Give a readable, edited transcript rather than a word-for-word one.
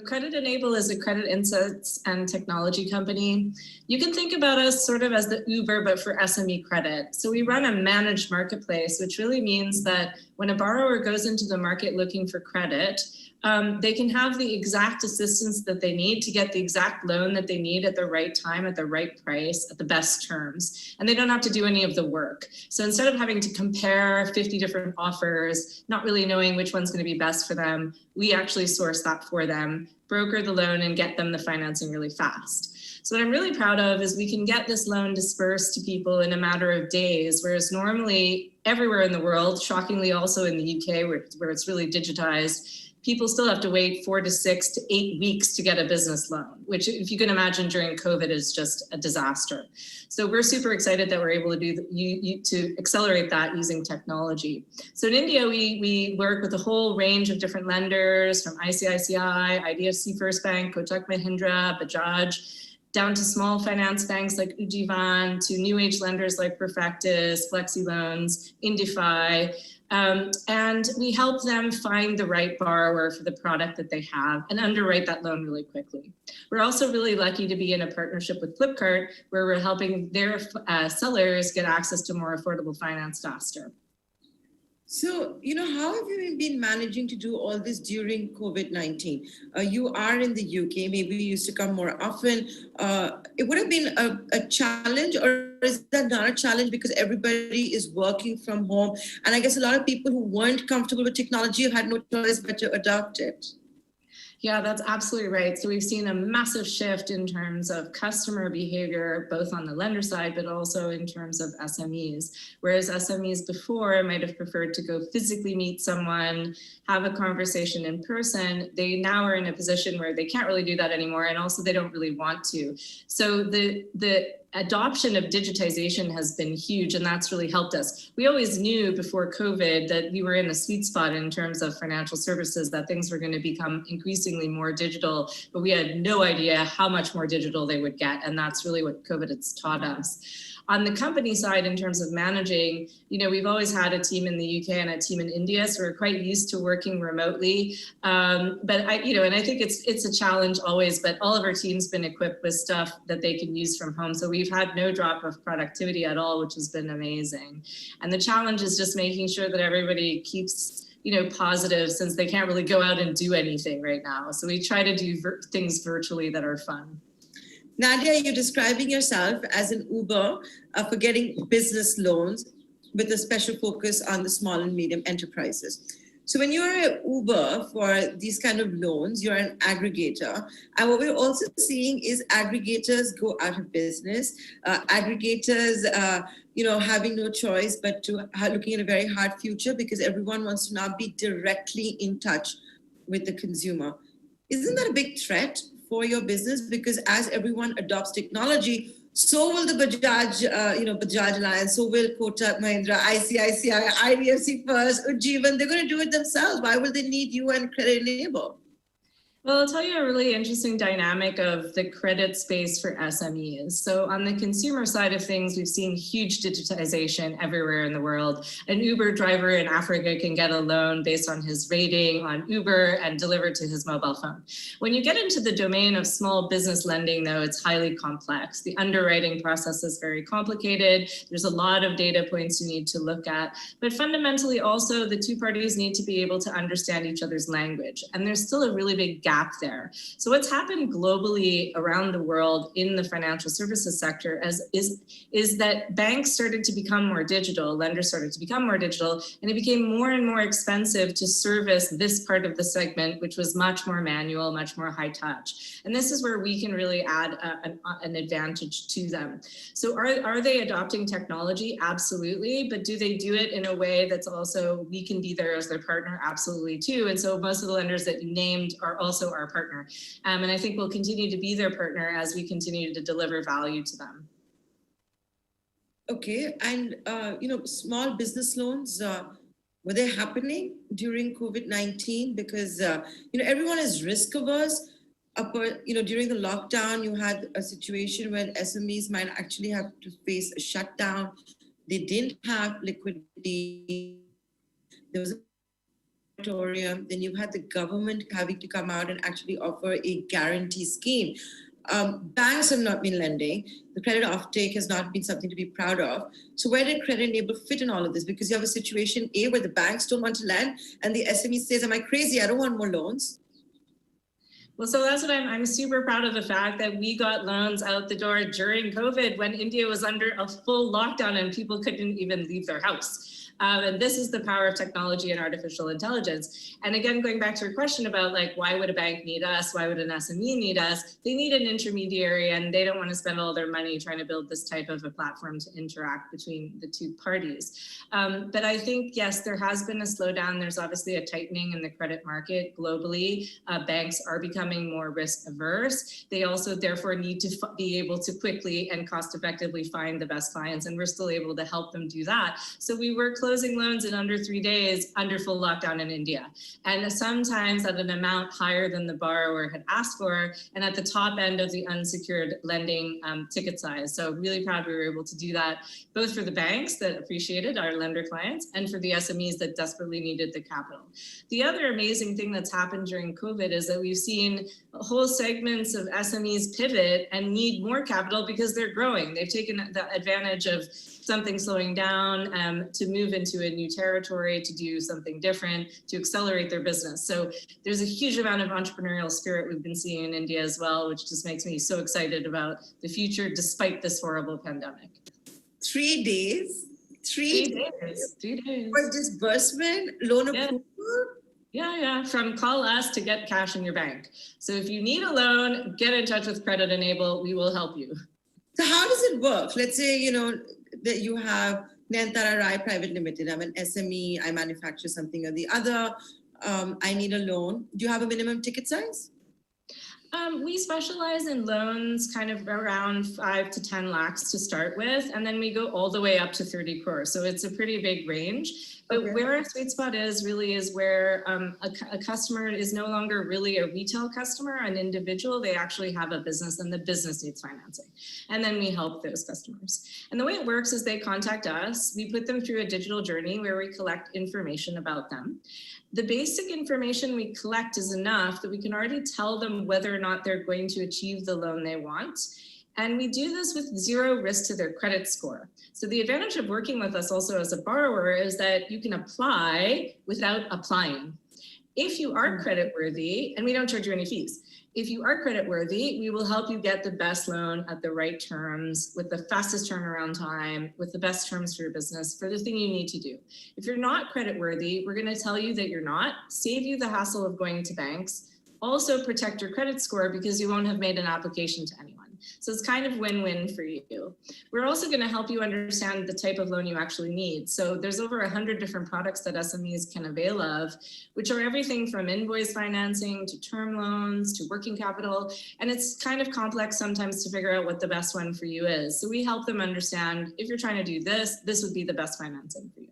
CreditEnable is a credit insights and technology company. You can think about us sort of as the Uber, but for SME credit. So we run a managed marketplace, which really means that when a borrower goes into the market looking for credit, they can have the exact assistance that they need to get the exact loan that they need at the right time, at the right price, at the best terms. And they don't have to do any of the work. So instead of having to compare 50 different offers, not really knowing which one's going to be best for them, we actually source that for them, broker the loan, and get them the financing really fast. So what I'm really proud of is we can get this loan dispersed to people in a matter of days, whereas normally everywhere in the world, shockingly also in the UK where it's really digitized, people still have to wait 4 to 6 to 8 weeks to get a business loan, which if you can imagine during COVID is just a disaster. So we're super excited that we're able to to accelerate that using technology. So in India, we work with a whole range of different lenders from ICICI, IDFC First Bank, Kotak Mahindra, Bajaj, down to small finance banks like Ujjivan, to new age lenders like Perfectus, Flexi Loans, Indify. And we help them find the right borrower for the product that they have and underwrite that loan really quickly. We're also really lucky to be in a partnership with Flipkart, where we're helping their sellers get access to more affordable finance faster. So, how have you been managing to do all this during COVID-19? You are in the UK, maybe you used to come more often. It would have been a challenge, or is that not a challenge because everybody is working from home? And I guess a lot of people who weren't comfortable with technology have had no choice but to adopt it. Yeah, that's absolutely right. So we've seen a massive shift in terms of customer behavior, both on the lender side, but also in terms of SMEs. Whereas SMEs before might have preferred to go physically meet someone, have a conversation in person, they now are in a position where they can't really do that anymore. And also they don't really want to. So the adoption of digitization has been huge, and that's really helped us. We always knew before COVID that we were in a sweet spot in terms of financial services, that things were going to become increasingly more digital, but we had no idea how much more digital they would get. And that's really what COVID has taught us. On the company side, in terms of managing, we've always had a team in the UK and a team in India, so we're quite used to working remotely. But I think it's a challenge always, but all of our team's been equipped with stuff that they can use from home. So we've had no drop of productivity at all, which has been amazing. And the challenge is just making sure that everybody keeps positive, since they can't really go out and do anything right now. So we try to do things virtually that are fun. Nadia, you're describing yourself as an Uber for getting business loans with a special focus on the small and medium enterprises. So when you're an Uber for these kind of loans, you're an aggregator. And what we're also seeing is aggregators go out of business. Aggregators, having no choice but to looking at a very hard future because everyone wants to now be directly in touch with the consumer. Isn't that a big threat for your business? Because as everyone adopts technology, so will the Bajaj Alliance, so will Kotak Mahindra, ICICI, IDFC First, Ujjivan. They're going to do it themselves. Why will they need you and CreditEnable? Well, I'll tell you a really interesting dynamic of the credit space for SMEs. So on the consumer side of things, we've seen huge digitization everywhere in the world. An Uber driver in Africa can get a loan based on his rating on Uber and delivered to his mobile phone. When you get into the domain of small business lending, though, it's highly complex. The underwriting process is very complicated. There's a lot of data points you need to look at. But fundamentally, also, the two parties need to be able to understand each other's language. And there's still a really big gap there. So what's happened globally around the world in the financial services sector is that banks started to become more digital, lenders started to become more digital, and it became more and more expensive to service this part of the segment, which was much more manual, much more high touch. And this is where we can really add an advantage to them. So are they adopting technology? Absolutely. But do they do it in a way that's also, we can be there as their partner? Absolutely too. And so most of the lenders that you named are also our partner. And I think we'll continue to be their partner as we continue to deliver value to them. Okay, and small business loans, were they happening during COVID-19? Because everyone is risk averse. During the lockdown, you had a situation where SMEs might actually have to face a shutdown. They didn't have liquidity. There was moratorium, then you've had the government having to come out and actually offer a guarantee scheme. Banks have not been lending. The credit offtake has not been something to be proud of. So where did CreditEnable fit in all of this? Because you have a situation, A, where the banks don't want to lend, and the SME says, am I crazy? I don't want more loans. Well, so that's what I'm super proud of the fact that we got loans out the door during COVID when India was under a full lockdown and people couldn't even leave their house. And this is the power of technology and artificial intelligence. And again, going back to your question about like, why would a bank need us? Why would an SME need us? They need an intermediary and they don't want to spend all their money trying to build this type of a platform to interact between the two parties. But I think, yes, there has been a slowdown. There's obviously a tightening in the credit market globally. Banks are becoming more risk averse. They also therefore need to be able to quickly and cost effectively find the best clients. And we're still able to help them do that. So we were closing loans in under 3 days under full lockdown in India. And sometimes at an amount higher than the borrower had asked for, and at the top end of the unsecured lending ticket size. So really proud we were able to do that, both for the banks that appreciated our lender clients and for the SMEs that desperately needed the capital. The other amazing thing that's happened during COVID is that we've seen whole segments of SMEs pivot and need more capital because they're growing. They've taken the advantage of something slowing down to move into a new territory, to do something different, to accelerate their business. So there's a huge amount of entrepreneurial spirit we've been seeing in India as well, which just makes me so excited about the future despite this horrible pandemic. 3 days? 3 days. 3 days. For disbursement, loan approval? Yeah. From call us to get cash in your bank. So if you need a loan, get in touch with CreditEnable. We will help you. So how does it work? Let's say, that you have Nayantara Rai Private Limited. I'm an SME. I manufacture something or the other. I need a loan. Do you have a minimum ticket size? We specialize in loans kind of around 5 to 10 lakhs to start with, and then we go all the way up to 30 crores. So it's a pretty big range. But where our sweet spot is really is where a customer is no longer really a retail customer, an individual. They actually have a business and the business needs financing. And then we help those customers. And the way it works is they contact us. We put them through a digital journey where we collect information about them. The basic information we collect is enough that we can already tell them whether or not they're going to achieve the loan they want. And we do this with zero risk to their credit score. So the advantage of working with us also as a borrower is that you can apply without applying. If you are creditworthy, and we don't charge you any fees, if you are creditworthy, we will help you get the best loan at the right terms, with the fastest turnaround time, with the best terms for your business, for the thing you need to do. If you're not creditworthy, we're going to tell you that you're not, save you the hassle of going to banks, also protect your credit score because you won't have made an application to anyone. So it's kind of win-win for you. We're also going to help you understand the type of loan you actually need. So there's over 100 different products that SMEs can avail of, which are everything from invoice financing to term loans to working capital. And it's kind of complex sometimes to figure out what the best one for you is. So we help them understand if you're trying to do this, this would be the best financing for you.